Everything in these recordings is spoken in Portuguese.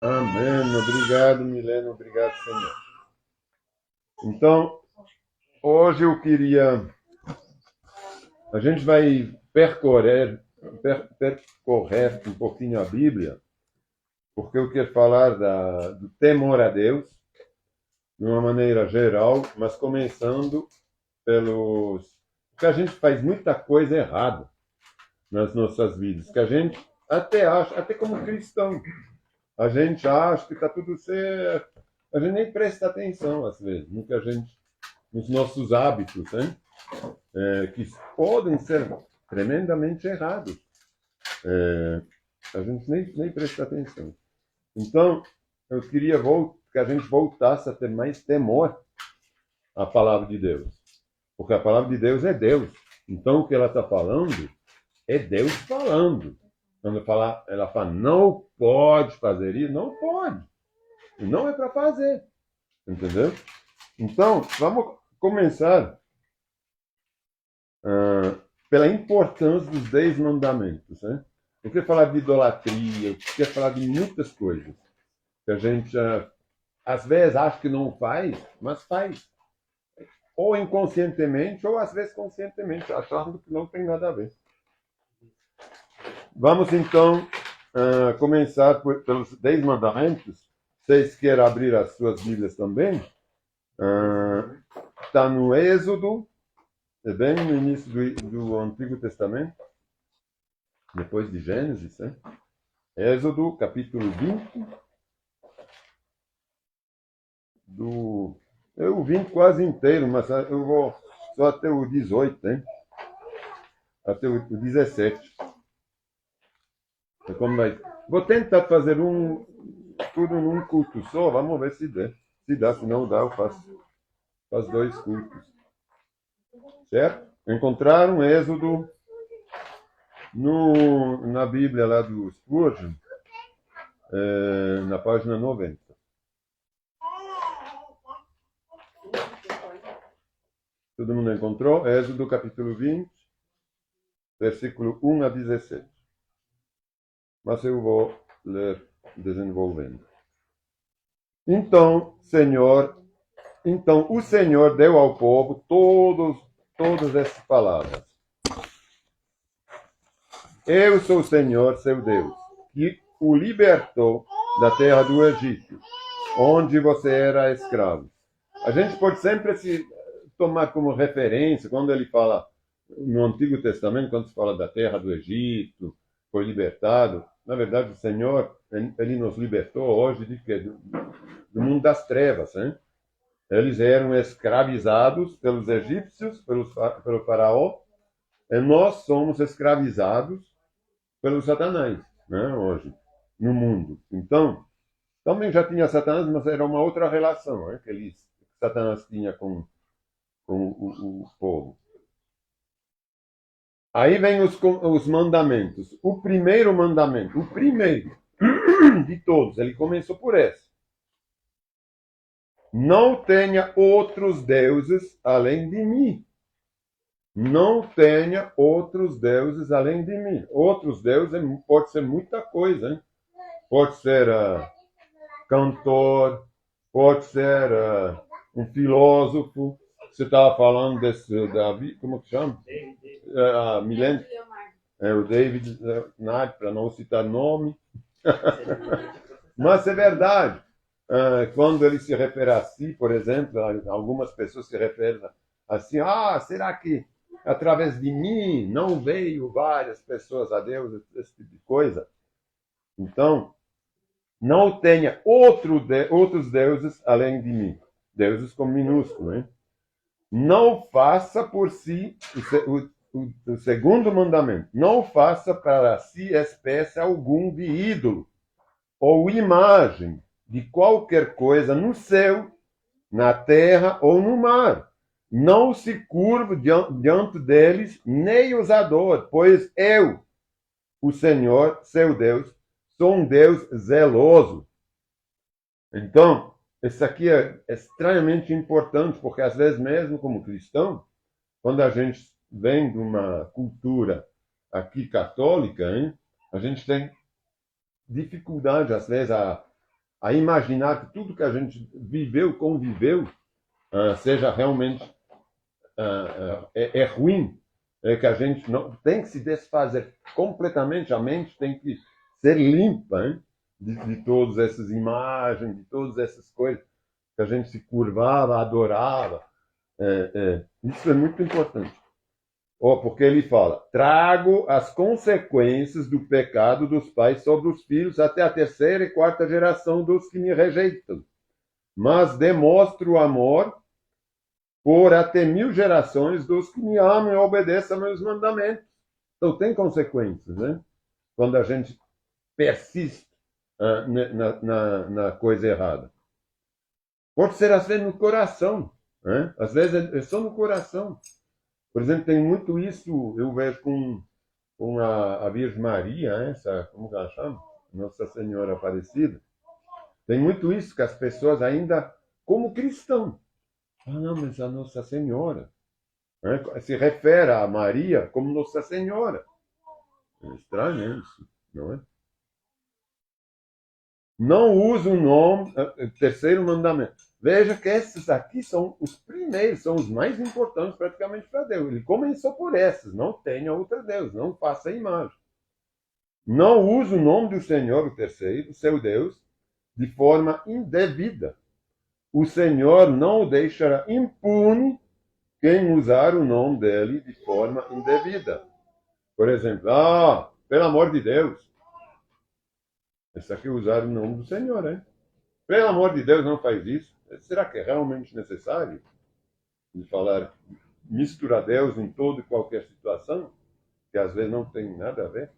Amém. Obrigado, Milena. Obrigado, Senhor. Então, hoje eu queria. A gente vai percorrer um pouquinho a Bíblia, porque eu quero falar do temor a Deus, de uma maneira geral, mas começando pelos. Porque a gente faz muita coisa errada nas nossas vidas, que a gente até acha, até como cristão, a gente acha que está tudo certo. A gente nem presta atenção, às vezes, no que a gente, nos nossos hábitos, né? Que podem ser tremendamente errados. A gente nem presta atenção. Então, eu queria que a gente voltasse a ter mais temor à palavra de Deus. Porque a palavra de Deus é Deus. Então, o que ela está falando é Deus falando. Quando ela fala, não pode fazer isso, não pode. Não é para fazer. Entendeu? Então, vamos começar pela importância dos 10 mandamentos. Né? Eu quero falar de idolatria, eu quero falar de muitas coisas que a gente, às vezes, acha que não faz, mas faz. Ou inconscientemente, ou às vezes conscientemente, achando que não tem nada a ver. Vamos então começar pelos 10 mandamentos. Vocês querem abrir as suas Bíblias também? Está no Êxodo, é bem no início do Antigo Testamento, depois de Gênesis, né? Êxodo, capítulo 20, eu vim quase inteiro, mas eu vou só até o 18, né? Até o 17. Como vai? Vou tentar fazer tudo num culto só, vamos ver se dá. Se dá, se não dá, eu faço dois cultos. Certo? Encontraram Êxodo na Bíblia lá do Spurgeon, na página 90. Todo mundo encontrou? Êxodo capítulo 20, versículo 1 a 17. Mas eu vou ler desenvolvendo. Então o Senhor deu ao povo todas essas palavras. Eu sou o Senhor, seu Deus, que o libertou da terra do Egito, onde você era escravo. A gente pode sempre se tomar como referência, quando ele fala no Antigo Testamento, quando se fala da terra do Egito, foi libertado. Na verdade, o Senhor, ele nos libertou hoje do mundo das trevas, hein? Eles eram escravizados pelos egípcios, pelo faraó, e nós somos escravizados pelo Satanás, né, hoje, no mundo. Então, também já tinha Satanás, mas era uma outra relação, né, que Satanás tinha com o povo. Aí vem os mandamentos. O primeiro mandamento, o primeiro de todos, ele começou por esse. Não tenha outros deuses além de mim. Não tenha outros deuses além de mim. Outros deuses pode ser muita coisa, hein? Pode ser cantor, pode ser um filósofo. Você estava falando desse Davi, como que chama? Milene, o David Leonardo, para não citar nome. Mas é verdade. Quando ele se refere a si, por exemplo, algumas pessoas se referem assim, será que através de mim não veio várias pessoas a Deus, esse tipo de coisa? Então, não tenha outros deuses além de mim. Deuses com minúsculo, hein? Não faça por si, o segundo mandamento, não faça para si espécie algum de ídolo ou imagem de qualquer coisa no céu, na terra ou no mar. Não se curve diante deles, nem os adore, pois eu, o Senhor, seu Deus, sou um Deus zeloso. Então, isso aqui é extremamente importante, porque às vezes mesmo como cristão, quando a gente vem de uma cultura aqui católica, hein, a gente tem dificuldade às vezes a imaginar que tudo que a gente viveu, conviveu, seja realmente é ruim, que a gente não tem que se desfazer completamente, a mente tem que ser limpa, hein, de todas essas imagens, de todas essas coisas que a gente se curvava, adorava. Isso é muito importante. Porque ele fala: trago as consequências do pecado dos pais sobre os filhos até a terceira e quarta geração dos que me rejeitam. Mas demonstro o amor por até 1000 gerações dos que me amam e obedecem a meus mandamentos. Então tem consequências, né? Quando a gente persiste na coisa errada. Pode ser às vezes no coração, né? Às vezes é só no coração. Por exemplo, tem muito isso, eu vejo com a Virgem Maria, essa, como ela chama? Nossa Senhora Aparecida. Tem muito isso que as pessoas ainda, como cristão, não, mas a Nossa Senhora, né? Se refere a Maria como Nossa Senhora. É estranho isso, não é? Não usa o nome, terceiro mandamento. Veja que esses aqui são os primeiros, são os mais importantes praticamente para Deus. Ele começou por esses: não tenha outro Deus, não faça imagem. Não use o nome do Senhor, o terceiro, seu Deus, de forma indevida. O Senhor não deixará impune quem usar o nome dele de forma indevida. Por exemplo, pelo amor de Deus. Esse aqui é usar o nome do Senhor, hein? Pelo amor de Deus, não faz isso. Será que é realmente necessário de falar, misturar Deus em toda e qualquer situação, que às vezes não tem nada a ver?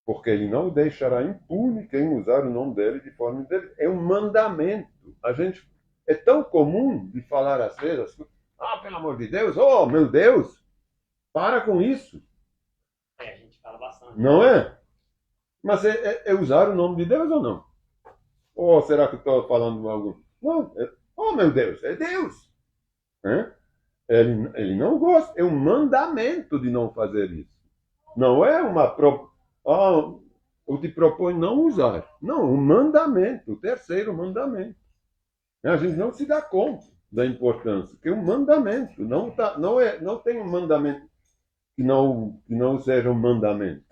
Porque ele não deixará impune quem usar o nome dele de forma indevida. É um mandamento. A gente é tão comum de falar às vezes, pelo amor de Deus, meu Deus, para com isso. A gente fala bastante. Não é? Mas é usar o nome de Deus ou não? Ou será que estou falando algo? Não, meu Deus, é Deus. Ele não gosta, é um mandamento de não fazer isso. Não é eu te proponho não usar. Não, um mandamento, o terceiro mandamento. A gente não se dá conta da importância, que é um mandamento. Não tem um mandamento que não seja um mandamento.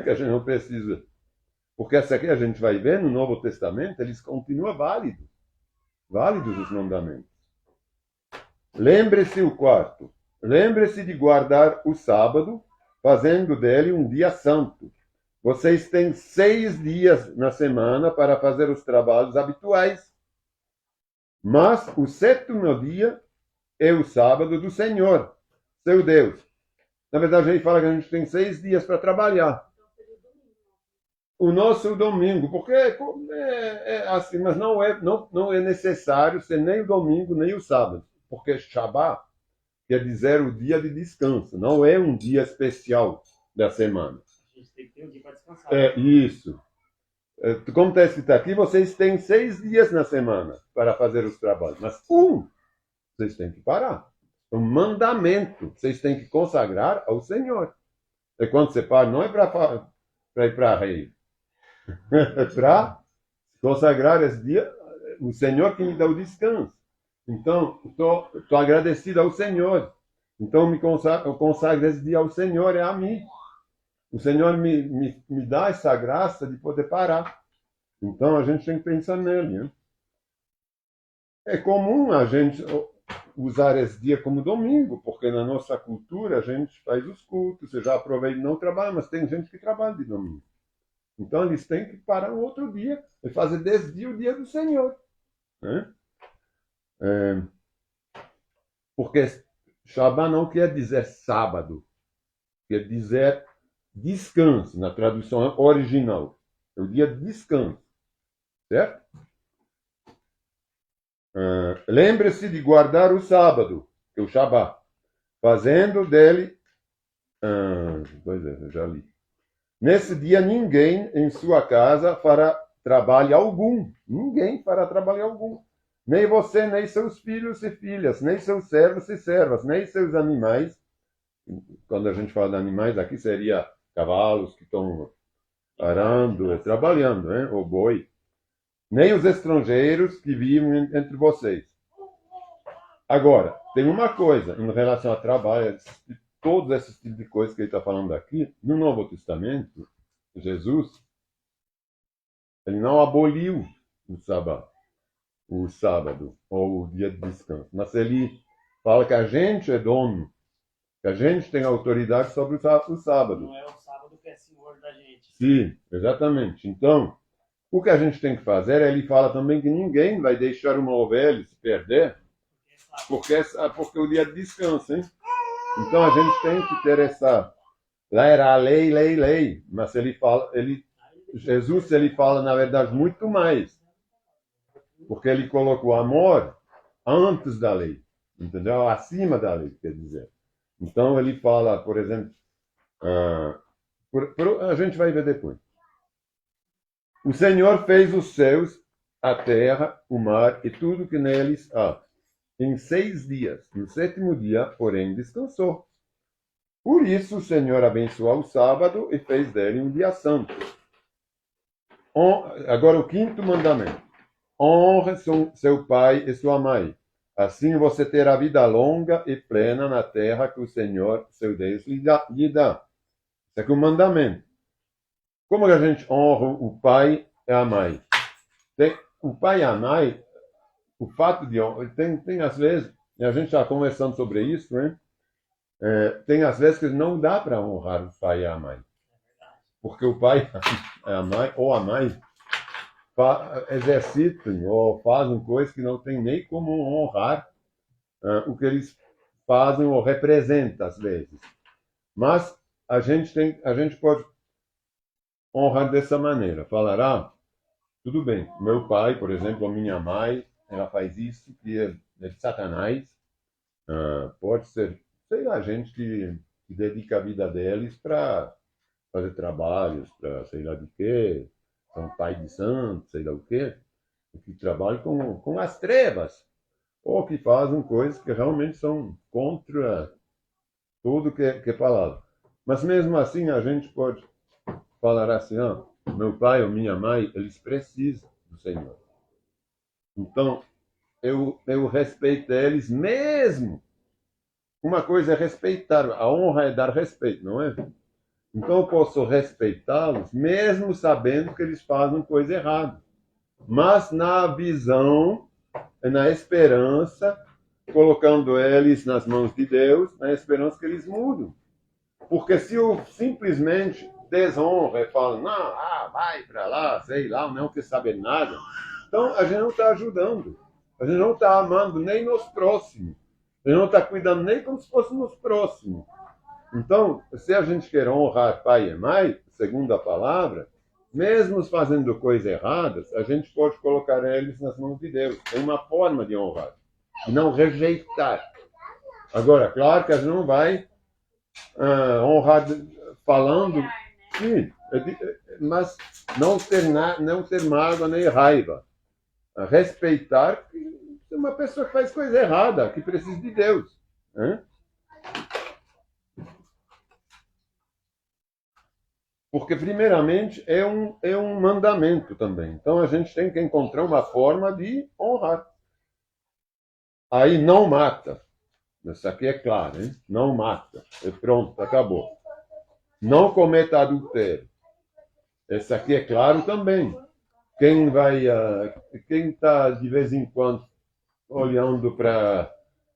Que a gente não precisa. Porque essa aqui a gente vai ver no Novo Testamento, eles continuam válidos. Válidos os mandamentos. Lembre-se o quarto. Lembre-se de guardar o sábado, fazendo dele um dia santo. Vocês têm 6 dias na semana para fazer os trabalhos habituais. Mas o 7º dia é o sábado do Senhor, seu Deus. Na verdade, ele fala que a gente tem 6 dias para trabalhar. O nosso domingo, porque é assim, mas não é necessário ser nem o domingo nem o sábado, porque Shabat quer dizer o dia de descanso, não é um dia especial da semana. A gente tem que ter um dia para descansar. Isso. Como está escrito aqui, vocês têm 6 dias na semana para fazer os trabalhos, mas vocês têm que parar. É um mandamento, vocês têm que consagrar ao Senhor. E quando você para, não é para ir para a rei. É para consagrar esse dia, o Senhor que me dá o descanso. Então, estou agradecido ao Senhor. Então, eu consagro esse dia ao Senhor e a mim. O Senhor me dá essa graça de poder parar. Então, a gente tem que pensar nele. Né? É comum a gente usar esse dia como domingo, porque na nossa cultura a gente faz os cultos. Você já aproveita e não trabalha, mas tem gente que trabalha de domingo. Então eles têm que parar um outro dia e fazer desse dia o dia do Senhor. Né? Porque Shabbat não quer dizer sábado, quer dizer descanso, na tradução original. É o dia de descanso. Certo? Lembre-se de guardar o sábado, que é o Shabbat, fazendo dele. Pois é, eu já li. Nesse dia, ninguém em sua casa fará trabalho algum. Ninguém fará trabalho algum. Nem você, nem seus filhos e filhas, nem seus servos e servas, nem seus animais. Quando a gente fala de animais, aqui seria cavalos que estão arando, trabalhando, hein? O boi. Nem os estrangeiros que vivem entre vocês. Agora, tem uma coisa em relação a trabalho, todos esses tipos de coisas que ele está falando aqui, no Novo Testamento, Jesus, ele não aboliu o sábado, ou o dia de descanso, mas ele fala que a gente é dono, que a gente tem autoridade sobre o sábado. Não é o sábado que é senhor da gente. Sim, exatamente. Então, o que a gente tem que fazer, ele fala também que ninguém vai deixar uma ovelha se perder, porque o dia de descanso, hein? Então a gente tem que ter essa... Lá era a lei, mas Jesus ele fala, na verdade, muito mais, porque ele colocou o amor antes da lei, entendeu? Acima da lei, quer dizer. Então ele fala, por exemplo, a gente vai ver depois. O Senhor fez os céus, a terra, o mar e tudo que neles há, em 6 dias. No 7º dia, porém, descansou. Por isso o Senhor abençoou o sábado e fez dele um dia santo. Agora o 5º mandamento. Honre seu pai e sua mãe. Assim você terá vida longa e plena na terra que o Senhor, seu Deus, lhe dá. Isso aqui é um mandamento. Como que a gente honra o pai e a mãe? O pai e a mãe, o fato de honrar, tem às vezes, e a gente está conversando sobre isso, né? Tem às vezes que não dá para honrar o pai e a mãe. Porque o pai e a mãe, ou a mãe, exercitam ou fazem coisas que não tem nem como honrar o que eles fazem ou representam às vezes. Mas a gente pode honrar dessa maneira. Falar, tudo bem, meu pai, por exemplo, a minha mãe, ela faz isso que é de Satanás. Pode ser, sei lá, gente que dedica a vida deles para fazer trabalhos, para sei lá de quê, são pai de santo, sei lá o quê, que trabalham com as trevas, ou que fazem coisas que realmente são contra tudo que é palavra. Mas mesmo assim a gente pode falar assim, meu pai ou minha mãe, eles precisam do Senhor. Então, eu respeito eles mesmo. Uma coisa é respeitar, a honra é dar respeito, não é? Então eu posso respeitá-los, mesmo sabendo que eles fazem coisa errada. Mas na visão, na esperança, colocando eles nas mãos de Deus, na esperança que eles mudam. Porque se eu simplesmente desonra e falo, não, vai para lá, sei lá, não quer saber nada, então a gente não está ajudando. A gente não está amando nem nos próximos. A gente não está cuidando nem como se fosse nos próximos. Então, se a gente quer honrar pai e mãe, segundo a palavra, mesmo fazendo coisas erradas, a gente pode colocar eles nas mãos de Deus. É uma forma de honrar. E não rejeitar. Agora, claro que a gente não vai honrar falando, sim, mas não ter mágoa nem raiva. Respeitar uma pessoa que faz coisa errada, que precisa de Deus. Hein? Porque, primeiramente, é um mandamento também. Então, a gente tem que encontrar uma forma de honrar. Aí, não mata. Isso aqui é claro, hein? Não mata. E pronto, acabou. Não cometa adultério. Esse aqui é claro também. Quem está, de vez em quando, olhando para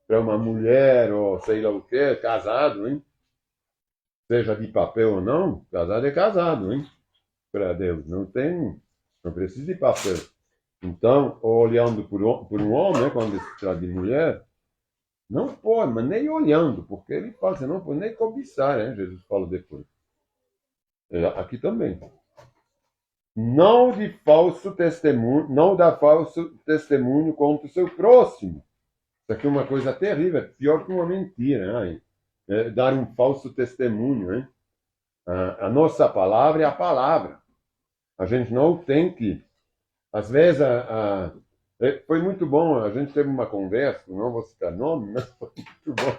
uma mulher, ou sei lá o quê, casado, hein? Seja de papel ou não, casado é casado, hein? Para Deus, não precisa de papel. Então, olhando por um homem, né, quando se trata de mulher, não pode, mas nem olhando, porque ele fala, você não pode nem cobiçar, né? Jesus fala depois. Aqui também. Não dá falso testemunho contra o seu próximo. Isso aqui é uma coisa terrível, é pior que uma mentira, né? Dar um falso testemunho, hein? A nossa palavra é a palavra. A gente não tem que... Às vezes, foi muito bom, a gente teve uma conversa, não vou citar nome, mas foi muito bom,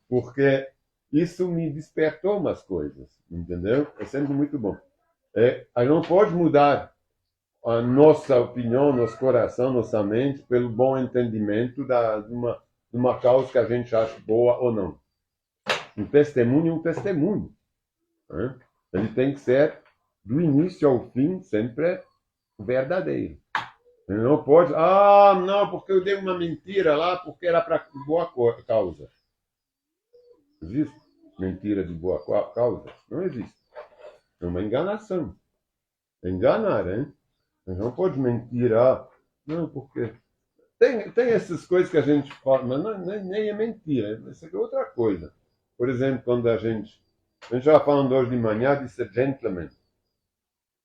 porque isso me despertou umas coisas, entendeu? É sempre muito bom. A gente não pode mudar a nossa opinião, nosso coração, nossa mente, pelo bom entendimento de uma causa que a gente acha boa ou não. Um testemunho é um testemunho. Né? Ele tem que ser, do início ao fim, sempre verdadeiro. Ele não pode, não, porque eu dei uma mentira lá, porque era para boa causa. Existe mentira de boa causa? Não existe. É uma enganação. É enganar, hein? Não pode mentir, não, porque... Tem essas coisas que a gente fala, mas não, nem é mentira, isso é outra coisa. Por exemplo, quando a gente estava falando hoje de manhã de ser gentleman.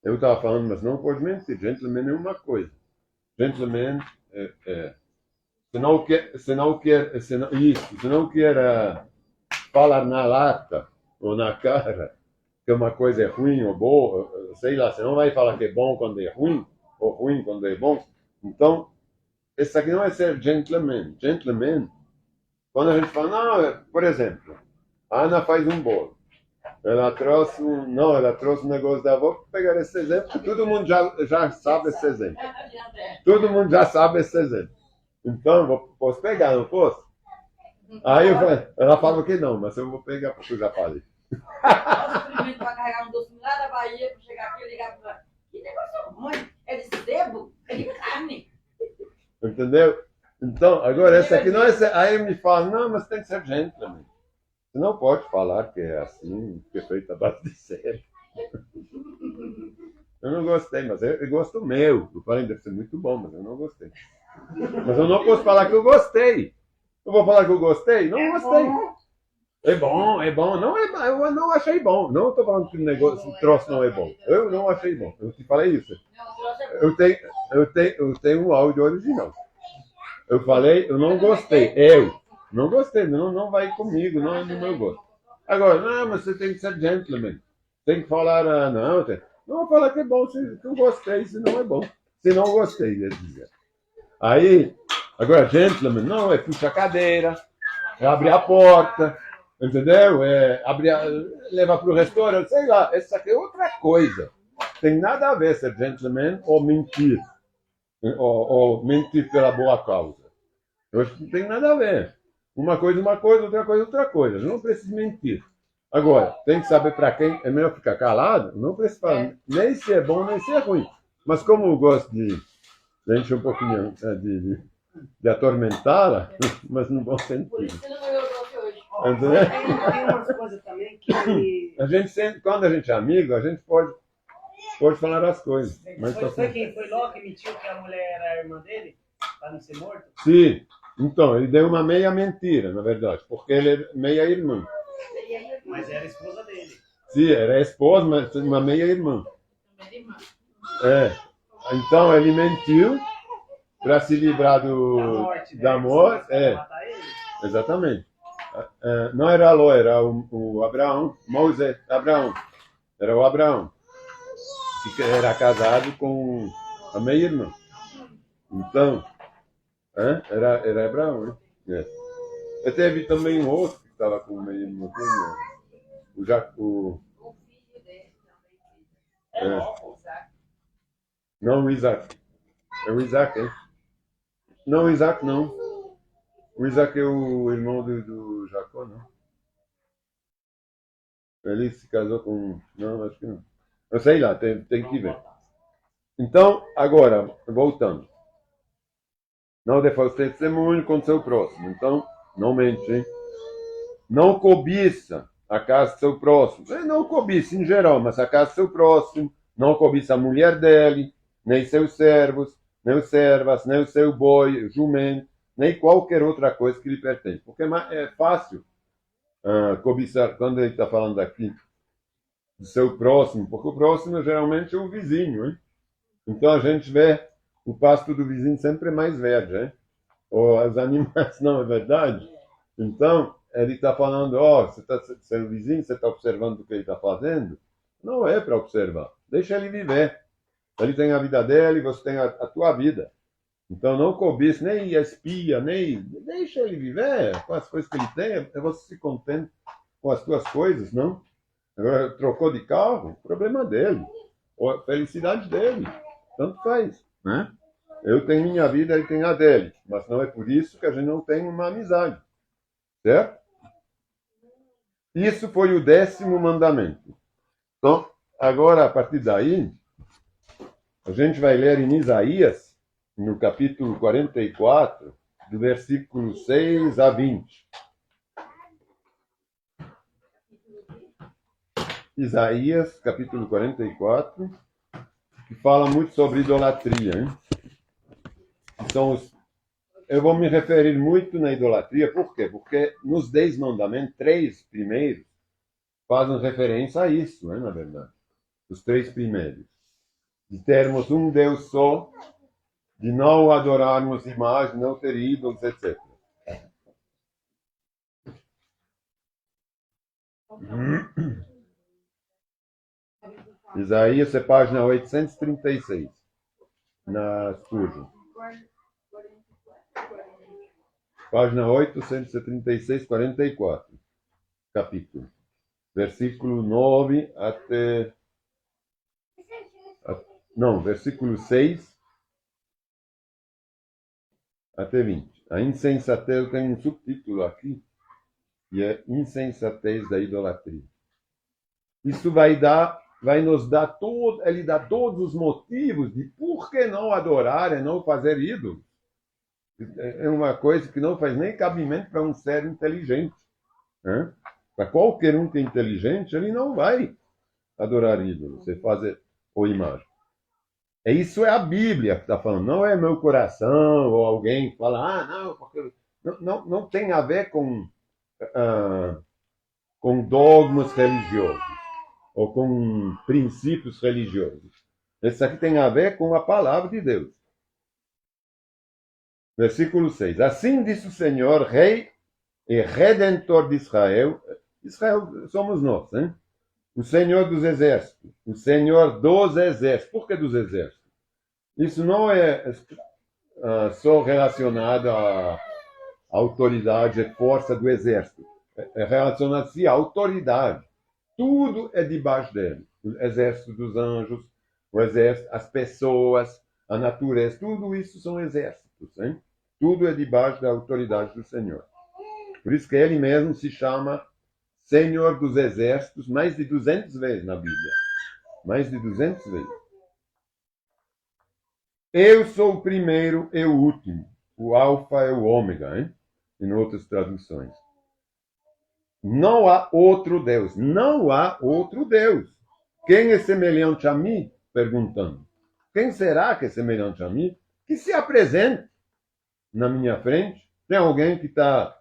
Eu estava falando, mas não pode mentir, gentleman é uma coisa. Gentleman se não quer falar na lata ou na cara que uma coisa é ruim ou boa, sei lá, você não vai falar que é bom quando é ruim, ou ruim quando é bom. Então, esse aqui não é ser gentleman. Gentleman, quando a gente fala, não, por exemplo, a Ana faz um bolo. Ela trouxe um negócio da avó. Vou pegar esse exemplo, todo mundo já sabe esse exemplo. Todo mundo já sabe esse exemplo. Então, posso pegar, não posso? Aí ela falou que não, mas eu vou pegar porque eu já falei. Nossa, primeiro para carregar um doce lá da Bahia, para chegar aqui e ligar para que negócio ruim, é de sebo, é de carne. Entendeu? Então, agora essa aqui não é. Aí me fala, não, mas tem que ser gentleman. Você não pode falar que é assim, que é feito a base de sério. Eu não gostei, mas eu gosto meu. Eu falei, deve ser muito bom, mas eu não gostei. Mas eu não posso falar que eu gostei. Eu vou falar que eu gostei? Não gostei. É bom. Não eu não achei bom. Não estou falando que o negócio, o troço não é bom. Eu não achei bom. Eu te falei isso. Eu tenho um áudio original. Eu falei, eu não gostei. Eu não gostei. Não vai comigo, não é do meu gosto. Agora, não, mas você tem que ser gentleman. Tem que falar, não vou falar que é bom, se eu gostei, se não é bom. Se não gostei, quer dizer. Aí, agora, gentleman, não, é puxar a cadeira, é abrir a porta, entendeu? É levar para o restaurante, sei lá. Essa aqui é outra coisa. Tem nada a ver ser gentleman ou mentir. Ou mentir pela boa causa. Eu acho que não tem nada a ver. Uma coisa, outra coisa. Eu não preciso mentir. Agora, tem que saber para quem é melhor ficar calado. Não preciso falar nem se é bom, nem se é ruim. Mas como eu gosto de encher um pouquinho de atormentá-la, mas no bom sentido. Por isso que não ganhou doce hoje. Tem umas coisas também que... A gente sempre, quando a gente é amigo, a gente pode falar as coisas. Mas Foi quem? Foi Ló que mentiu que a mulher era a irmã dele? Para não ser morto? Sim. Então, ele deu uma meia mentira, na verdade, porque ele é meia irmã. Mas era a esposa dele. Sim, era a esposa, mas uma meia irmã. Então, ele mentiu para se livrar da morte. Matar ele? Exatamente. Não era Ló, era o Abraão, Abraão. Era o Abraão, que era casado com a meia-irmã. Então, era Abraão, né? E teve também um outro que estava com meia-irmã, o filho dele também. Não, o Isaac. É o Isaac, hein? Não, o Isaac não. O Isaac é o irmão do Jacó, não. Ele se casou com... Não, acho que não. Eu sei lá, tem que ver. Então, agora, voltando. Não dê falso testemunho com seu próximo. Então, não mente, hein? Não cobiça a casa do seu próximo. Não cobiça em geral, mas a casa do seu próximo. Não cobiça a mulher dele, nem seus servos, nem os servas, nem o seu boi, jumento, nem qualquer outra coisa que lhe pertence. Porque é fácil cobiçar, quando ele está falando aqui do seu próximo, porque o próximo geralmente é o vizinho, hein? Então a gente vê o pasto do vizinho sempre mais verde, hein? Ou os animais, não é verdade? Então, ele está falando, você está sendo vizinho, você está observando o que ele está fazendo? Não é para observar, deixa ele viver. Ele tem a vida dele, você tem a tua vida. Então não cobice, nem espia, nem... Deixa ele viver com as coisas que ele tem, você se contente com as tuas coisas, não? Agora, trocou de carro, problema dele. a felicidade dele. Tanto faz, né? Eu tenho minha vida, ele tem a dele. Mas não é por isso que a gente não tem uma amizade. Certo? Isso foi o 10º mandamento. Então, agora, a partir daí, a gente vai ler em Isaías, no capítulo 44, do versículo 6 a 20. Isaías, capítulo 44, que fala muito sobre idolatria. Hein? Então, eu vou me referir muito na idolatria, por quê? Porque nos 10 mandamentos, 3 primeiros fazem referência a isso, né, na verdade. Os 3 primeiros. De termos um Deus só, de não adorarmos imagens, não ter ídolos, etc. Isaías é página 836, na Spurgeon. Página 836, 44, capítulo. Versículo 9 até... Não, versículo 6 até 20. A insensatez tem um subtítulo aqui, que é insensatez da idolatria. Isso vai nos dar ele dá todos os motivos de por que não adorar e não fazer ídolos. É uma coisa que não faz nem cabimento para um ser inteligente. Né? Para qualquer um que é inteligente, ele não vai adorar ídolos, você fazer ou imagem. Isso é a Bíblia que está falando, não é meu coração ou alguém que fala, não, porque não tem a ver com dogmas religiosos ou com princípios religiosos. Isso aqui tem a ver com a palavra de Deus. Versículo 6. Assim disse o Senhor, Rei e Redentor de Israel. Israel somos nós, hein? O Senhor dos Exércitos. O Senhor dos Exércitos. Por que dos Exércitos? Isso não é só relacionado à autoridade e força do Exército. É relacionado-se à autoridade. Tudo é debaixo dele. O exército dos anjos, o exército, as pessoas, a natureza, tudo isso são exércitos. Hein? Tudo é debaixo da autoridade do Senhor. Por isso que ele mesmo se chama Senhor dos Exércitos mais de 200 vezes na Bíblia. Mais de 200 vezes. Eu sou o primeiro e o último. O alfa e o ômega, hein? Em outras traduções. Não há outro Deus. Não há outro Deus. Quem é semelhante a mim? Perguntando. Quem será que é semelhante a mim? Que se apresente na minha frente. Tem alguém que está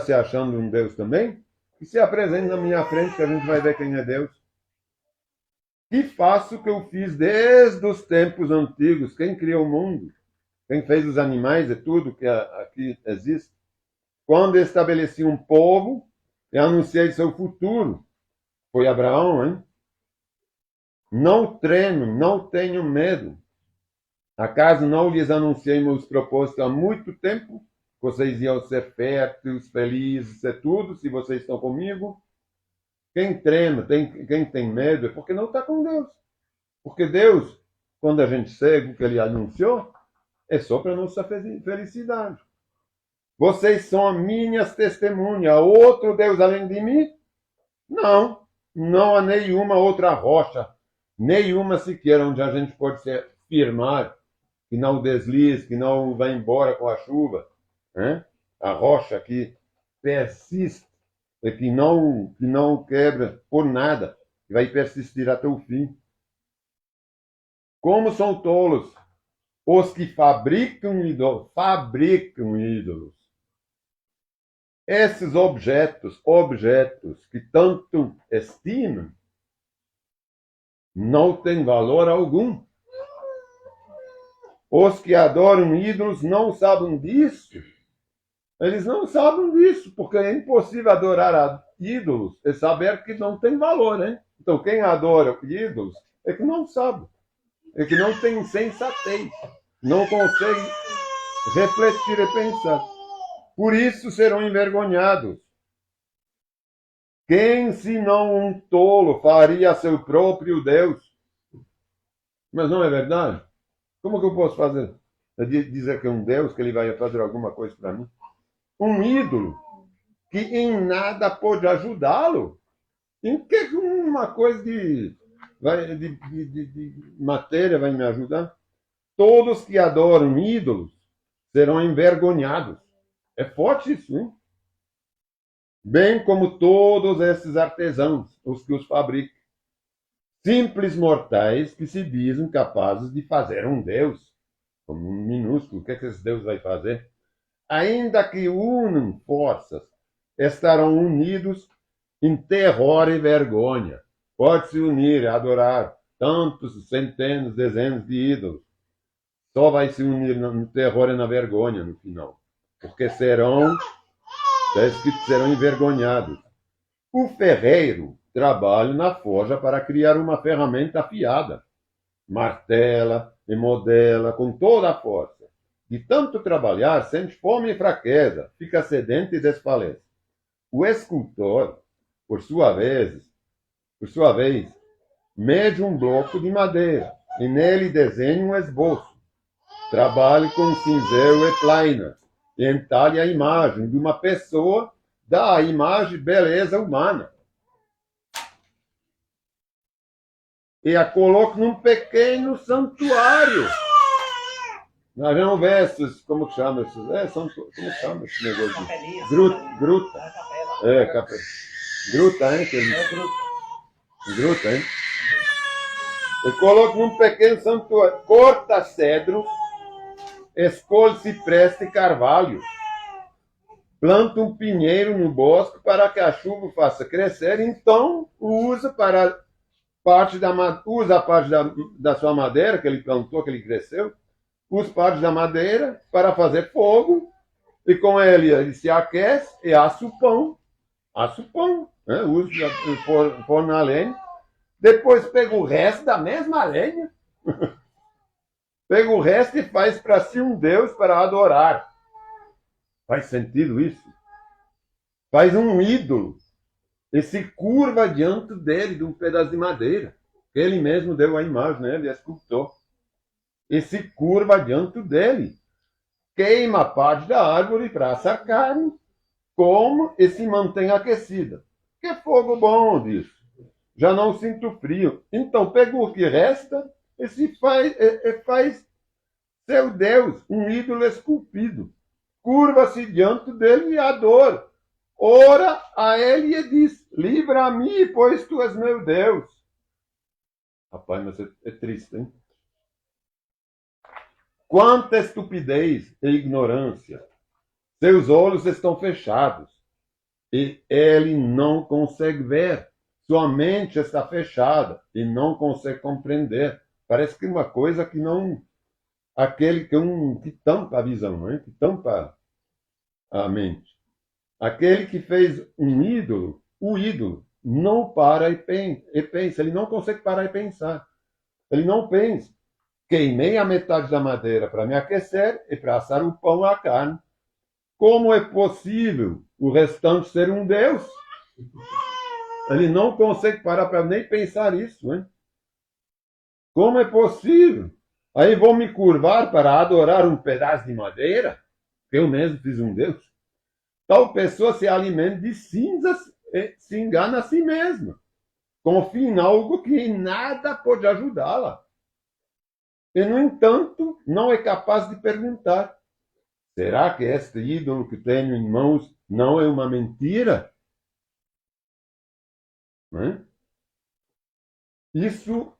se achando um Deus também? Que se apresente na minha frente que a gente vai ver quem é Deus. Que faço o que eu fiz desde os tempos antigos. Quem criou o mundo? Quem fez os animais e tudo que aqui existe? Quando estabeleci um povo e anunciei seu futuro. Foi Abraão, hein? Não tremo, não tenho medo. Acaso não lhes anunciei meus propósitos há muito tempo? Vocês iam ser férteis, felizes, é tudo, se vocês estão comigo. Quem treme, quem tem medo, é porque não está com Deus. Porque Deus, quando a gente segue o que ele anunciou, é só para nossa felicidade. Vocês são minhas testemunhas. Há outro Deus além de mim? Não. Não há nenhuma outra rocha, nenhuma sequer onde a gente pode se firmar, que não deslize, que não vai embora com a chuva. Né? A rocha que persiste, que não quebra por nada, que vai persistir até o fim. Como são tolos os que fabricam ídolos. Esses objetos que tanto estimam, não têm valor algum. Os que adoram ídolos não sabem disso. Eles não sabem disso, porque é impossível adorar a ídolos e saber que não tem valor, né? Então, quem adora ídolos é que não sabe, é que não tem sensatez, não consegue refletir e pensar. Por isso serão envergonhados. Quem, senão um tolo, faria seu próprio Deus? Mas não é verdade? Como que eu posso fazer? Dizer que é um Deus, que ele vai fazer alguma coisa para mim? Um ídolo que em nada pode ajudá-lo. Em que uma coisa de matéria vai me ajudar? Todos que adoram ídolos serão envergonhados. É forte isso, hein? Bem como todos esses artesãos, os que os fabricam. Simples mortais que se dizem capazes de fazer um Deus, como um minúsculo. O que é que esse Deus vai fazer? Ainda que unam forças, estarão unidos em terror e vergonha. Pode se unir a adorar tantos centenas, dezenas de ídolos. Só vai se unir no terror e na vergonha no final. Porque serão envergonhados. O ferreiro trabalha na forja para criar uma ferramenta afiada. Martela e modela com toda a força. De tanto trabalhar, sente fome e fraqueza, fica sedento e desfalece. O escultor, por sua vez, mede um bloco de madeira e nele desenha um esboço. Trabalhe com cinzel e plaina e entalhe a imagem de uma pessoa, dá à imagem beleza humana. E a coloca num pequeno santuário. Nós vamos ver esses, como que chama esses? Como que chama esse negócio? Capelinha. Gruta. A capela. Capela. Gruta, hein? É gruta. Gruta, hein? E coloca num pequeno santuário. Corta cedro, escolhe cipreste e carvalho. Planta um pinheiro no bosque para que a chuva faça crescer. Então, usa a parte da sua madeira que ele plantou, que ele cresceu. Usa parte da madeira para fazer fogo. E com ele se aquece e assa o pão. Né? Usa pôr na lenha. Depois pega o resto da mesma lenha. Pega o resto e faz para si um Deus para adorar. Faz sentido isso? Faz um ídolo e se curva diante dele de um pedaço de madeira. Ele mesmo deu a imagem, né? Ele escultou. E se curva diante dele. Queima a parte da árvore para assar carne, come e se mantém aquecida. Que fogo bom disso. Já não sinto frio. Então pega o que resta e faz seu Deus, um ídolo esculpido. Curva-se diante dele e adora. Ora a ele e diz: livra-me, pois tu és meu Deus. Rapaz, mas é triste, hein? Quanta estupidez e ignorância. Seus olhos estão fechados e ele não consegue ver. Sua mente está fechada e não consegue compreender. Parece que uma coisa que não... Aquele que tampa a visão, não é? Que tampa a mente. Aquele que fez um ídolo, o ídolo, não para e pensa. Ele não consegue parar e pensar. Ele não pensa. Queimei a metade da madeira para me aquecer e para assar o pão e a carne. Como é possível o restante ser um Deus? Ele não consegue parar para nem pensar isso, hein? Como é possível? Aí vou me curvar para adorar um pedaço de madeira? Eu mesmo fiz um Deus. Tal pessoa se alimenta de cinzas e se engana a si mesma. Confia em algo que em nada pode ajudá-la. E, no entanto, não é capaz de perguntar: será que este ídolo que tenho em mãos não é uma mentira? Não é? Isso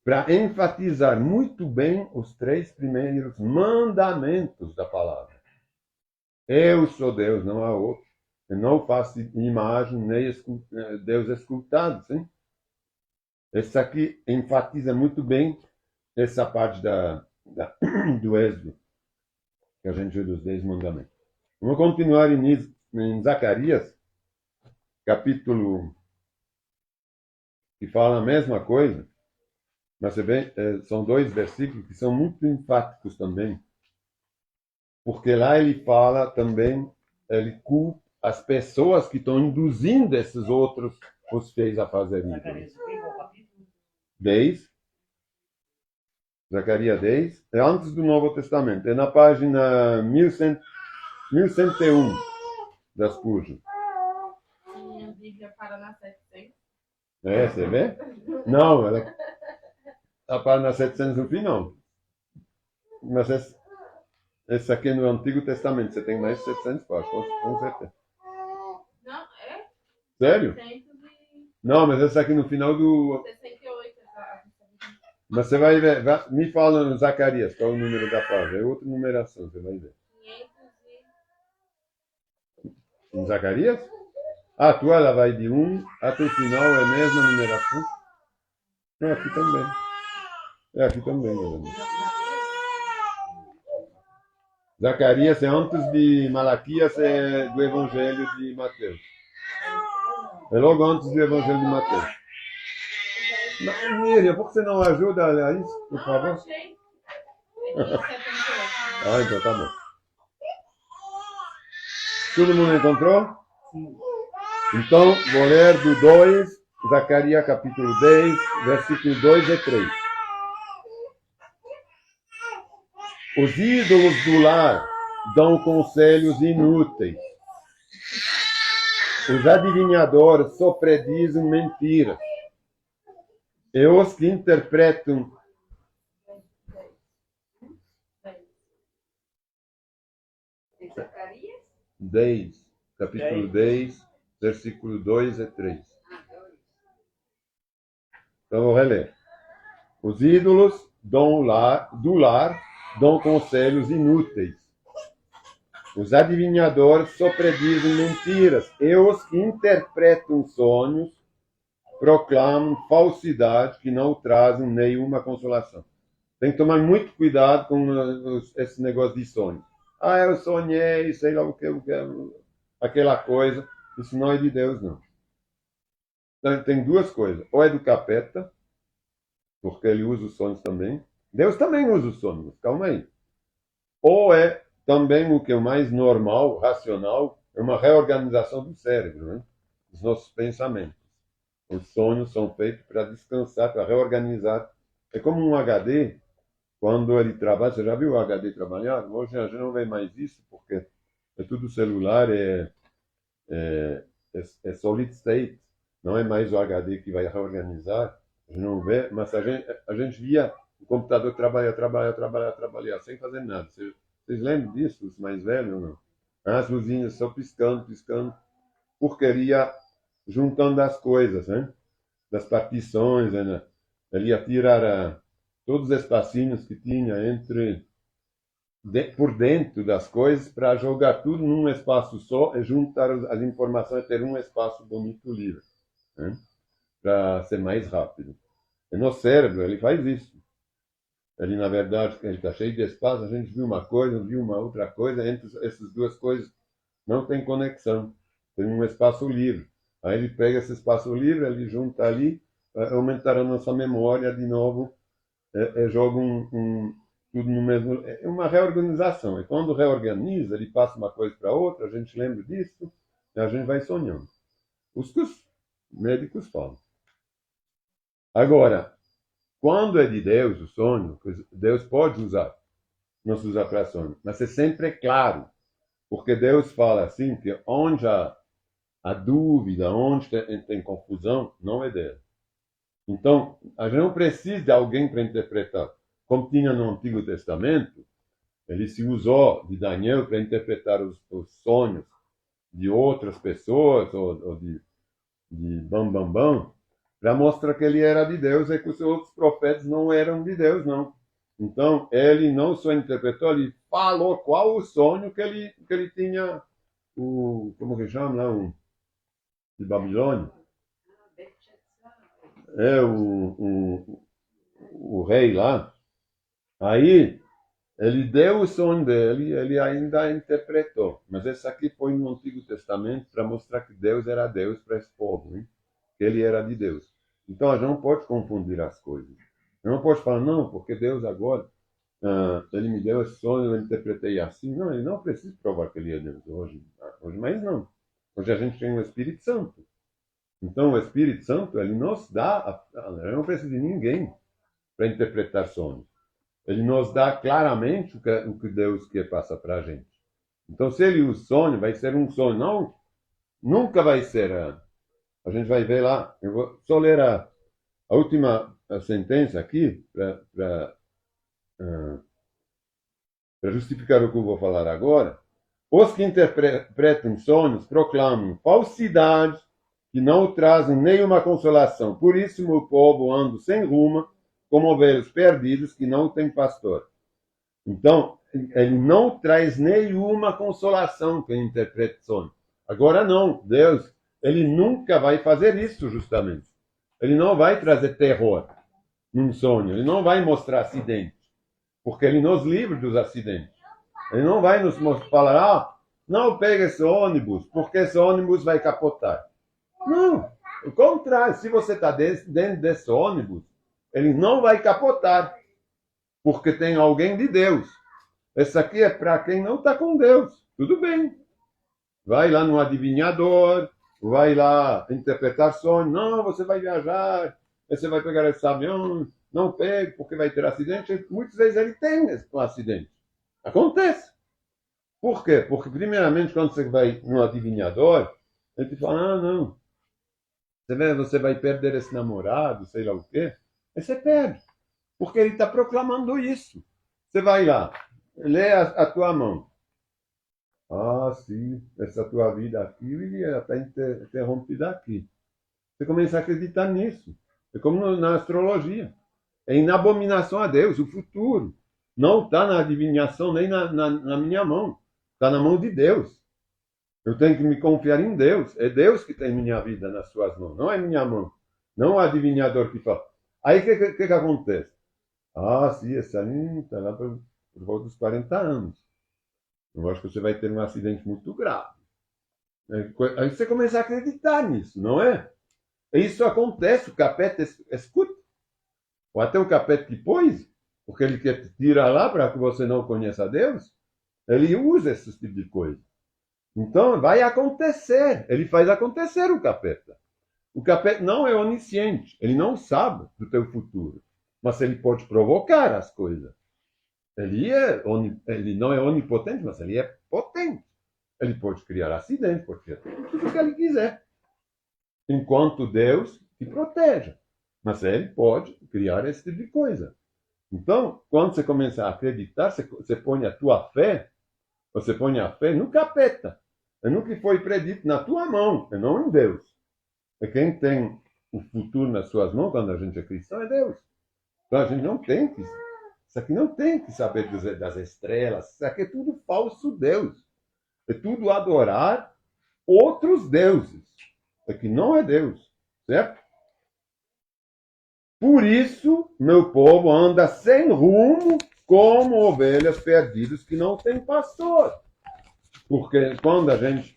para enfatizar muito bem os 3 primeiros mandamentos da palavra. Eu sou Deus, não há outro. Eu não faço imagem nem Deus escultado. Sim? Esse aqui enfatiza muito bem essa parte do Êxodo, que a gente viu dos 10 mandamentos. Vamos continuar em Zacarias, capítulo que fala a mesma coisa, mas são 2 versículos que são muito enfáticos também, porque lá ele fala também, ele culpa as pessoas que estão induzindo esses outros, os fez a fazer isso. 10. Zacarias 10, é antes do Novo Testamento, é na página 1101 das Pujas. Minha Bíblia para na 700. É, você vê? Não, ela para na 700 no final. Mas esse aqui é no Antigo Testamento, você tem mais de 700 páginas, com certeza. Não, é? Sério? 168. Não, mas esse aqui no final do... Mas você vai ver, me fala no Zacarias, qual é o número da página, é outra numeração, você vai ver. 500 Em Zacarias? Ah, a tua ela vai de 1 até o final, é a mesma numeração? Não, aqui também. É, aqui também, meu amigo. Zacarias é antes de Malaquias, é do Evangelho de Mateus. É logo antes do Evangelho de Mateus. Mas, Miriam, por que você não ajuda a isso, por favor? achei. Ah, então tá bom. Todo mundo encontrou? Sim. Então, vou ler do 2, Zacarias capítulo 10, versículo 2 e 3. Os ídolos do lar dão conselhos inúteis. Os adivinhadores só predizem mentiras. E os que interpretam Em Zacarias? 10, capítulo 10, versículo 2 e 3. Então vou reler. Os ídolos do lar dão conselhos inúteis. Os adivinhadores só predizem mentiras. E os que interpretam sonhos proclamam falsidade que não trazem nenhuma consolação. Tem que tomar muito cuidado com esse negócio de sonho. Ah, eu sonhei, sei lá o que, aquela coisa. Isso não é de Deus, não. Então, tem duas coisas. Ou é do capeta, porque ele usa os sonhos também. Deus também usa os sonhos, calma aí. Ou é também o que é mais normal, racional, é uma reorganização do cérebro, né? Dos nossos pensamentos. Os sonhos são feitos para descansar, para reorganizar. É como um HD, quando ele trabalha. Você já viu o HD trabalhar? Hoje a gente não vê mais isso, porque é tudo celular, é solid state. Não é mais o HD que vai reorganizar. A gente não vê, mas a gente via o computador trabalhar, sem fazer nada. Vocês lembram disso, os mais velhos ou não? As luzinhas só piscando, porcaria, juntando as coisas, né? Das partições, né? Ele ia tirar todos os espacinhos que tinha por dentro das coisas para jogar tudo num espaço só e juntar as informações e ter um espaço bonito livre, né? Para ser mais rápido. E no cérebro ele faz isso. Ele, na verdade, ele está cheio de espaço, a gente viu uma coisa, viu uma outra coisa, entre essas duas coisas não tem conexão, tem um espaço livre. Aí ele pega esse espaço livre, ele junta ali, aumentar a nossa memória de novo, joga tudo no mesmo... É uma reorganização. E quando reorganiza, ele passa uma coisa para outra, a gente lembra disso, e a gente vai sonhando. Os médicos falam. Agora, quando é de Deus o sonho, Deus pode usar, não se usa para sonho, mas é sempre claro, porque Deus fala assim, que onde a dúvida, onde tem confusão, não é dele. Então, a gente não precisa de alguém para interpretar. Como tinha no Antigo Testamento, ele se usou de Daniel para interpretar os sonhos de outras pessoas, ou de Bam, para mostrar que ele era de Deus e que os outros profetas não eram de Deus, não. Então, ele não só interpretou, ele falou qual o sonho que ele tinha, como que chama lá, de Babilônia. É, o rei lá. Aí, ele deu o sonho dele, ele ainda interpretou. Mas esse aqui foi no Antigo Testamento para mostrar que Deus era Deus para esse povo, hein? Que ele era de Deus. Então, a gente não pode confundir as coisas. Eu não pode falar, não, porque Deus agora, ele me deu esse sonho, eu interpretei assim. Não, ele não precisa provar que ele é Deus hoje mais não. Hoje a gente tem o Espírito Santo. Então, o Espírito Santo, ele nos dá, ele não precisa de ninguém para interpretar sonhos. Ele nos dá claramente o que Deus quer passar para a gente. Então, se ele o sonho, vai ser um sonho. Não, nunca vai ser. A gente vai ver lá. Eu vou só ler a última sentença aqui para justificar o que eu vou falar agora. Os que interpretam sonhos proclamam falsidades que não trazem nenhuma consolação. Por isso, meu povo anda sem rumo, como ovelhas perdidas que não têm pastor. Então, ele não traz nenhuma consolação quem interpreta sonho. Agora não, Deus, ele nunca vai fazer isso justamente. Ele não vai trazer terror num sonho, ele não vai mostrar acidentes, porque ele nos livra dos acidentes. Ele não vai nos falar, não pegue esse ônibus, porque esse ônibus vai capotar. Não, o contrário, se você está dentro desse ônibus, ele não vai capotar, porque tem alguém de Deus. Esse aqui é para quem não está com Deus. Tudo bem. Vai lá no adivinhador, vai lá interpretar sonho. Não, você vai viajar, você vai pegar esse avião. Não pegue, porque vai ter acidente. Muitas vezes ele tem um acidente. Acontece. Por quê? Porque, primeiramente, quando você vai no adivinhador, ele te fala, não. Você vai perder esse namorado, sei lá o quê. Aí você perde. Porque ele está proclamando isso. Você vai lá, lê a tua mão. Ah, sim, essa tua vida aqui está interrompida aqui. Você começa a acreditar nisso. É como na astrologia. É em abominação a Deus, o futuro. Não está na adivinhação nem na minha mão. Está na mão de Deus. Eu tenho que me confiar em Deus. É Deus que tem minha vida nas suas mãos, não é minha mão. Não o adivinhador que fala. Aí o que acontece? Ah, sim, essa aí está lá por volta dos 40 anos. Eu acho que você vai ter um acidente muito grave. Aí você começa a acreditar nisso, não é? Isso acontece, o capeta escuta. Ou até o capeta que pôs, porque ele quer te tirar lá para que você não conheça Deus. Ele usa esse tipo de coisa. Então, vai acontecer. Ele faz acontecer o capeta. O capeta não é onisciente. Ele não sabe do teu futuro. Mas ele pode provocar as coisas. Ele não é onipotente, mas ele é potente. Ele pode criar acidente, pode criar tudo o que ele quiser. Enquanto Deus te proteja. Mas ele pode criar esse tipo de coisa. Então, quando você começa a acreditar, você põe a tua fé, você põe a fé no capeta. É no que foi predito na tua mão, e não em Deus. E quem tem o futuro nas suas mãos, quando a gente é cristão, é Deus. Então a gente não tem que... Isso aqui não tem que saber das estrelas. Isso aqui é tudo falso Deus. É tudo adorar outros deuses. É que não é Deus. Certo? Por isso, meu povo anda sem rumo, como ovelhas perdidas que não têm pastor. Porque quando a gente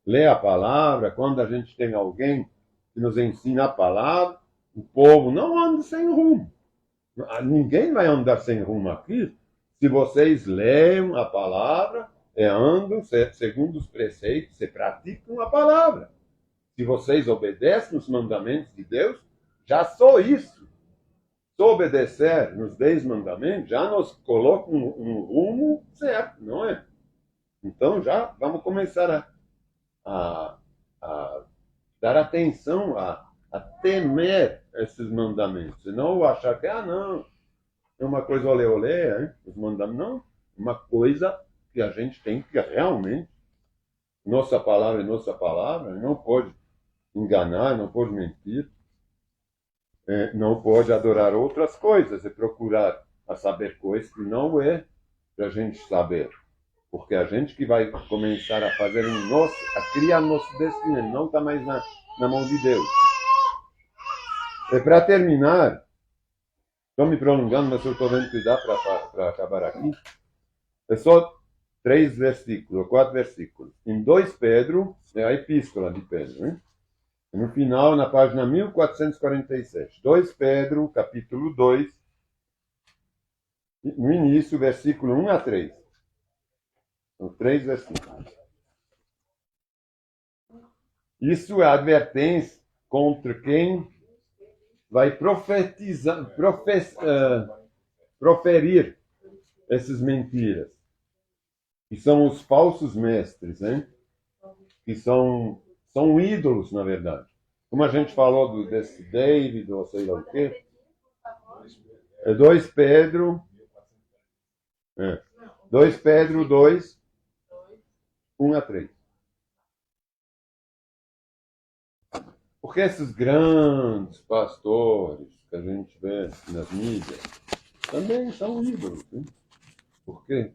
lê a palavra, quando a gente tem alguém que nos ensina a palavra, o povo não anda sem rumo. Ninguém vai andar sem rumo aqui se vocês leem a palavra e andam segundo os preceitos e praticam a palavra. Se vocês obedecem os mandamentos de Deus, já só isso. Se obedecer nos 10 mandamentos, já nos coloca um rumo certo, não é? Então já vamos começar a dar atenção, a temer esses mandamentos. E não achar que, não, é uma coisa olé, hein? Os mandamentos, não. Uma coisa que a gente tem que realmente, nossa palavra é nossa palavra, não pode enganar, não pode mentir, não pode adorar outras coisas e procurar a saber coisas que não é para a gente saber. Porque a gente que vai começar a fazer a criar nosso destino, não está mais na mão de Deus. E para terminar, estou me prolongando, mas eu estou vendo que dá para acabar aqui. É só 3 versículos, 4 versículos. Em 2 Pedro, é a epístola de Pedro, né? No final, na página 1447. 2 Pedro, capítulo 2, no início, versículo 1 a 3. São 3 versículos. Isso é advertência contra quem vai proferir essas mentiras, que são os falsos mestres, né? Que são ídolos, na verdade. Como a gente falou desse David, ou sei lá o quê. É 2 Pedro 2, 1 a 3. Porque esses grandes pastores que a gente vê nas mídias também são ídolos. Né? Porque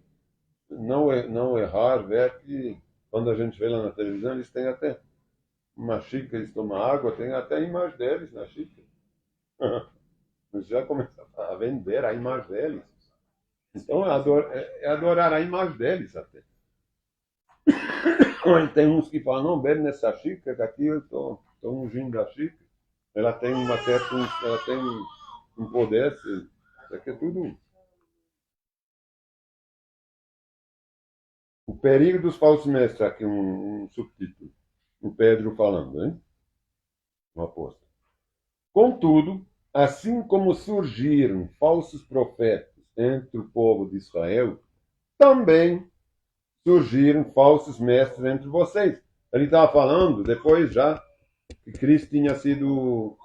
não errar ver que quando a gente vê lá na televisão, eles têm até uma xícara, eles tomam água, tem até a imagem deles na xícara. Eles já começam a vender a imagem deles. Então é adorar a imagem deles até. Tem uns que falam, não, bebe nessa xícara, que aqui eu estou ungindo a xícara. Ela tem ela tem um poder, isso aqui é tudo. O perigo dos falsos mestres, aqui um subtítulo. O Pedro falando, hein? O apóstolo. Contudo, assim como surgiram falsos profetas entre o povo de Israel, também surgiram falsos mestres entre vocês. Ele estava falando, depois já, que Cristo tinha sido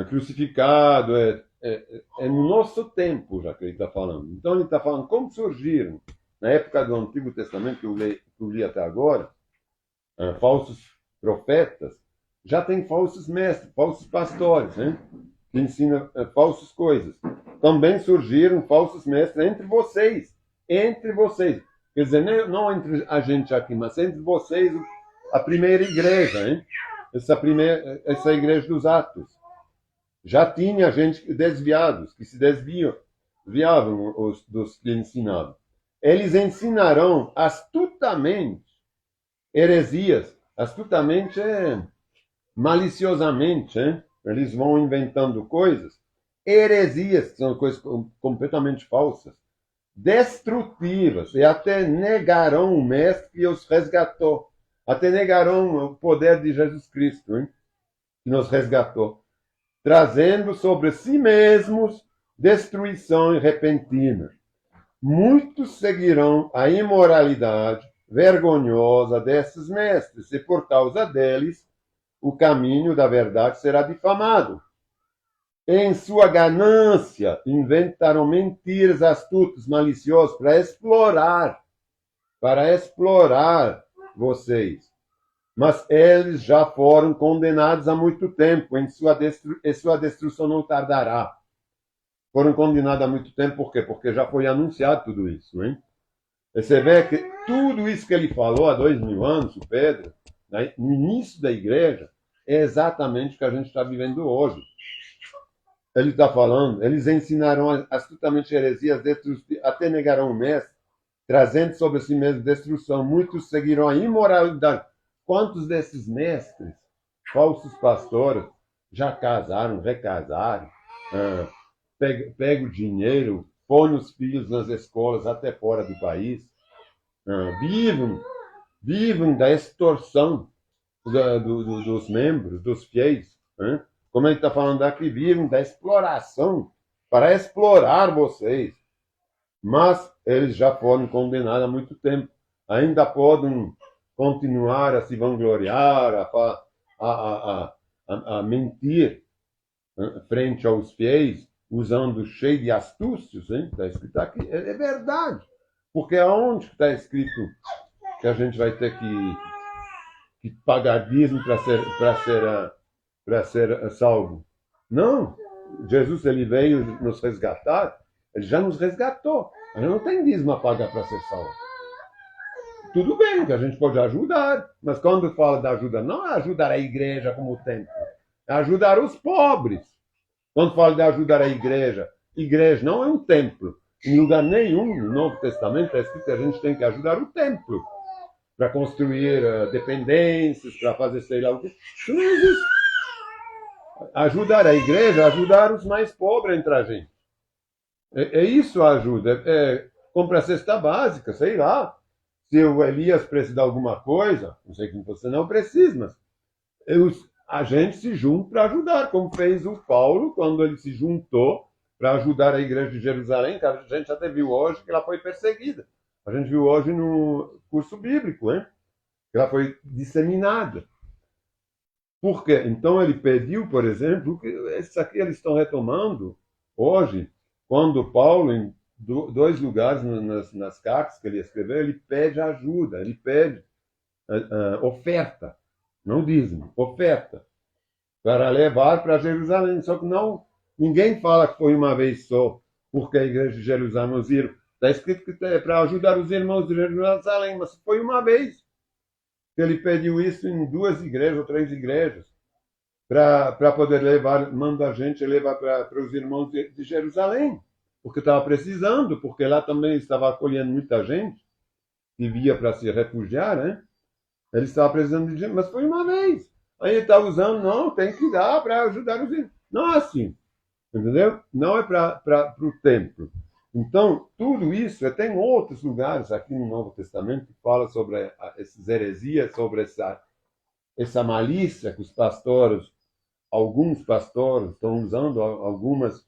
crucificado, é no nosso tempo já que ele está falando. Então ele está falando como surgiram, na época do Antigo Testamento, que eu li até agora, falsos profetas, já tem falsos mestres, falsos pastores, né? Que ensinam falsas coisas. Também surgiram falsos mestres entre vocês. Entre vocês. Quer dizer, não entre a gente aqui, mas entre vocês, a primeira igreja, hein? Essa igreja dos Atos. Já tinha gente desviados, que se desviavam dos que ensinavam. Eles ensinarão astutamente heresias. Astutamente maliciosamente, hein? Eles vão inventando coisas. Heresias, que são coisas completamente falsas. Destrutivas. E até negarão o mestre que os resgatou. Até negarão o poder de Jesus Cristo, hein? Que nos resgatou. Trazendo sobre si mesmos destruição repentina. Muitos seguirão a imoralidade vergonhosa desses mestres, e por causa deles o caminho da verdade será difamado. Em sua ganância, inventaram mentiras astutas, maliciosas, para explorar vocês. Mas eles já foram condenados há muito tempo, e sua destruição não tardará. Foram condenados há muito tempo, por quê? Porque já foi anunciado tudo isso, hein? Você vê que tudo isso que ele falou há 2000 anos, o Pedro, no início da igreja, é exatamente o que a gente está vivendo hoje. Ele está falando, eles ensinaram astutamente heresias, até negarão o mestre, trazendo sobre si mesmo destruição. Muitos seguirão a imoralidade. Quantos desses mestres, falsos pastores, já casaram, recasaram, pegam dinheiro, põem os filhos nas escolas até fora do país, vivem da extorsão dos membros, dos fiéis. Como ele está falando aqui, vivem da exploração, para explorar vocês. Mas eles já foram condenados há muito tempo. Ainda podem continuar a se vangloriar, a mentir frente aos fiéis, usando cheio de astúcias, hein? Está escrito aqui. É verdade. Porque aonde está escrito que a gente vai ter que pagar dízimo para ser salvo? Não. Jesus, ele veio nos resgatar. Ele já nos resgatou. A gente não tem dízimo a pagar para ser salvo. Tudo bem que a gente pode ajudar, mas quando fala de ajuda, não é ajudar a igreja como o templo, é ajudar os pobres. Quando fala de ajudar a igreja não é um templo. Em lugar nenhum no Novo Testamento é escrito que a gente tem que ajudar o templo para construir dependências, para fazer sei lá o que. Isso não existe. Ajudar a igreja é ajudar os mais pobres entre a gente. É isso a ajuda. Comprar cesta básica, sei lá. Se o Elias precisa de alguma coisa, não sei que você não precisa, mas a gente se junta para ajudar, como fez o Paulo quando ele se juntou para ajudar a igreja de Jerusalém, que a gente até viu hoje que ela foi perseguida. A gente viu hoje no curso bíblico, hein? Que ela foi disseminada. Por quê? Então ele pediu, por exemplo, que isso aqui eles estão retomando hoje, quando Paulo, em dois lugares nas cartas que ele escreveu, ele pede ajuda, ele pede oferta, não dízimo, oferta, para levar para Jerusalém. Só que não, ninguém fala que foi uma vez só, porque a igreja de Jerusalém, os irmãos, está escrito que é para ajudar os irmãos de Jerusalém, mas foi uma vez. Ele pediu isso em 2 igrejas ou 3 igrejas, para poder levar, manda a gente levar para os irmãos de Jerusalém, porque estava precisando, porque lá também estava acolhendo muita gente que via para se refugiar, né? Ele estava precisando de gente, mas foi uma vez. Aí ele está usando, não, tem que dar para ajudar os irmãos. Não é assim, entendeu? Não é para o templo. Então, tudo isso, tem outros lugares aqui no Novo Testamento que falam sobre essas heresias, sobre essa malícia que os pastores, alguns pastores, estão usando algumas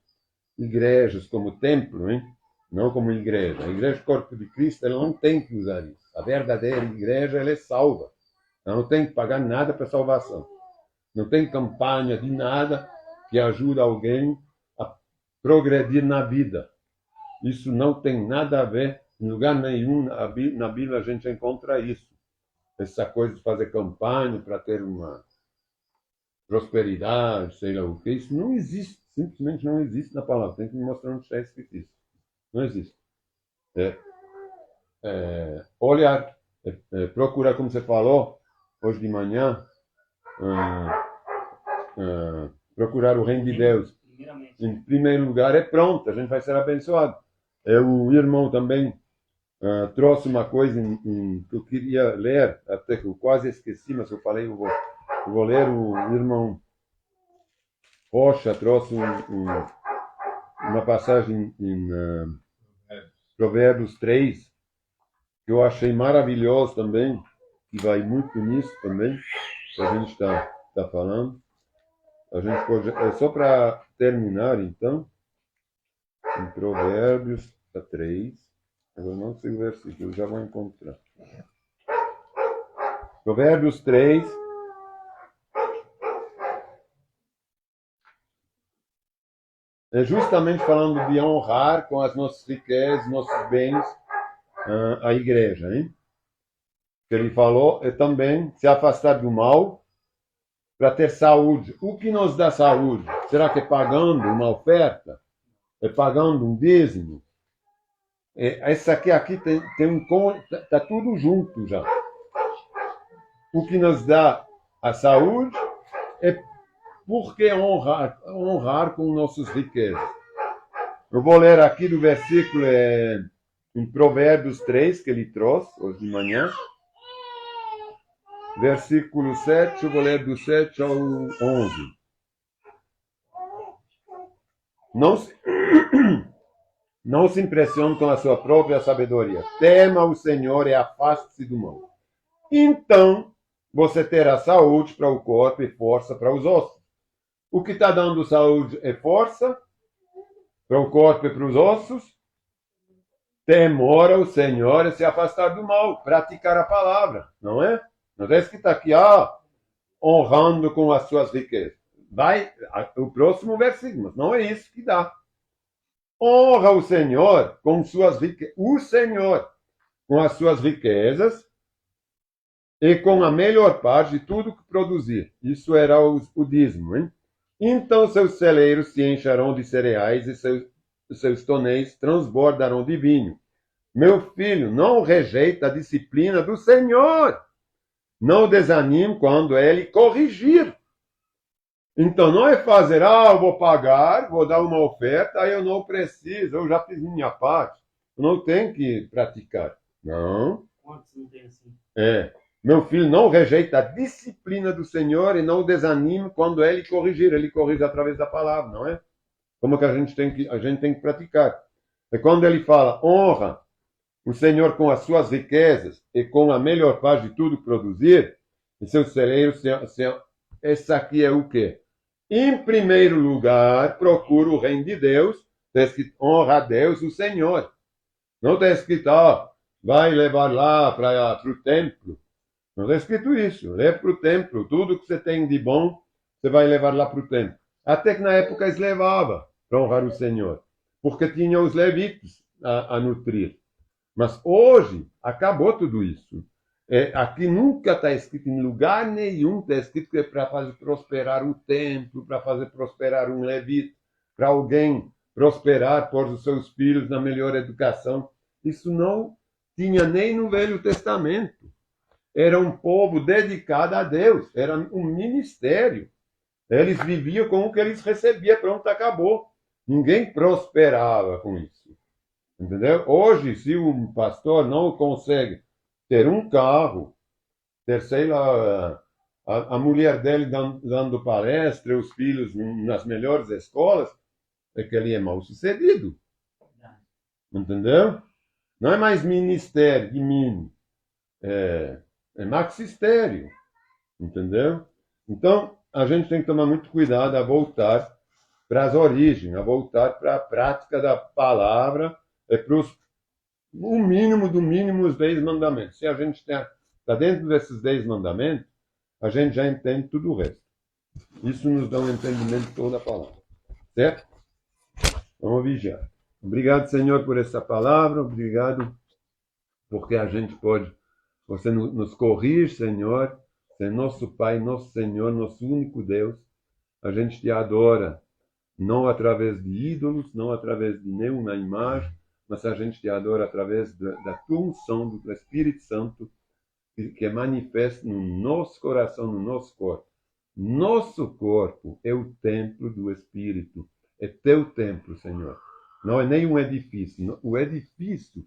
igrejas como templo, hein? Não como igreja. A igreja Corpo de Cristo, ela não tem que usar isso. A verdadeira igreja, ela é salva. Ela não tem que pagar nada para salvação. Não tem campanha de nada que ajude alguém a progredir na vida. Isso não tem nada a ver, em lugar nenhum na Bíblia a gente encontra isso. Essa coisa de fazer campanha para ter uma prosperidade, sei lá o que, isso não existe, simplesmente não existe na palavra. Tem que me mostrar onde está escrito isso. Não existe. Olhar, procurar, como você falou, hoje de manhã, procurar o reino de Deus. Em primeiro lugar, é pronto, a gente vai ser abençoado. O irmão também trouxe uma coisa que eu queria ler, até que eu quase esqueci, mas eu falei, eu vou ler. O irmão Rocha trouxe uma passagem em Provérbios 3, que eu achei maravilhoso também, que vai muito nisso também, que a gente está falando. A gente pode, só para terminar, então, em Provérbios 3, eu não sei o versículo, eu já vou encontrar. Provérbios 3, é justamente falando de honrar com as nossas riquezas, nossos bens, a igreja, hein? Ele falou, é também se afastar do mal para ter saúde. O que nos dá saúde? Será que é pagando uma oferta? É pagando um dízimo? Essa aqui tem está tudo junto já. O que nos dá a saúde é porque honrar com nossas riquezas. Eu vou ler aqui do versículo em Provérbios 3, que ele trouxe hoje de manhã. Versículo 7, eu vou ler do 7 ao 11. Não se impressione com a sua própria sabedoria. Tema o Senhor e afaste-se do mal. Então, você terá saúde para o corpo e força para os ossos. O que está dando saúde é força para o corpo e para os ossos. Temor ao Senhor e se afastar do mal. Praticar a palavra, não é? Não é que está aqui, honrando com as suas riquezas. Vai, o próximo versículo, mas não é isso que dá. Honra o Senhor com suas riquezas. O Senhor com as suas riquezas e com a melhor parte de tudo que produzir. Isso era o dízimo, hein? Então seus celeiros se encharão de cereais e seus tonéis transbordarão de vinho. Meu filho, não rejeita a disciplina do Senhor. Não desanime quando ele corrigir. Então não é fazer, eu vou pagar, vou dar uma oferta, aí eu não preciso, eu já fiz minha parte. Eu não tenho que praticar. Não. Quantos não tem assim? Meu filho, não rejeita a disciplina do Senhor e não desanime quando ele corrigir. Ele corrige através da palavra, não é? Como que a gente tem que praticar. E quando ele fala, honra o Senhor com as suas riquezas e com a melhor parte de tudo que produzir, e seus celeiros, essa aqui é o quê? Em primeiro lugar, procura o reino de Deus Está escrito, honra a Deus, o Senhor. Não está escrito, ó, vai levar lá para o templo. Não está escrito isso. Leva para o templo. Tudo que você tem de bom, você vai levar lá para o templo. Até que na época eles levavam para honrar o Senhor. Porque tinha os levitas a nutrir. Mas hoje acabou tudo isso. Aqui nunca está escrito, em lugar nenhum está escrito que é para fazer prosperar o templo, para fazer prosperar um levita, para alguém prosperar, pôr os seus filhos na melhor educação. Isso não tinha nem no Velho Testamento. Era um povo dedicado a Deus, era um ministério. Eles viviam com o que eles recebiam, pronto, acabou. Ninguém prosperava com isso. Entendeu? Hoje, se um pastor não consegue ter um carro, ter, sei lá, a mulher dele dando palestra, os filhos nas melhores escolas, é que ele é mal sucedido. Entendeu? Não é mais ministério de mim, é maxistério. Entendeu? Então, a gente tem que tomar muito cuidado a voltar para as origens, a voltar para a prática da palavra, para o mínimo do mínimo os 10 mandamentos. Se a gente está dentro desses 10 mandamentos, a gente já entende tudo o resto. Isso nos dá um entendimento de toda a palavra. Certo? Vamos vigiar. Obrigado, Senhor, por essa palavra. Obrigado porque a gente pode... Você nos corrige, Senhor. Você é nosso Pai, nosso Senhor, nosso único Deus. A gente te adora, não através de ídolos, não através de nenhuma imagem, mas a gente te adora através da tua unção, do teu Espírito Santo, que é manifesto no nosso coração, no nosso corpo. Nosso corpo é o templo do Espírito. É teu templo, Senhor. Não é nem um edifício. O edifício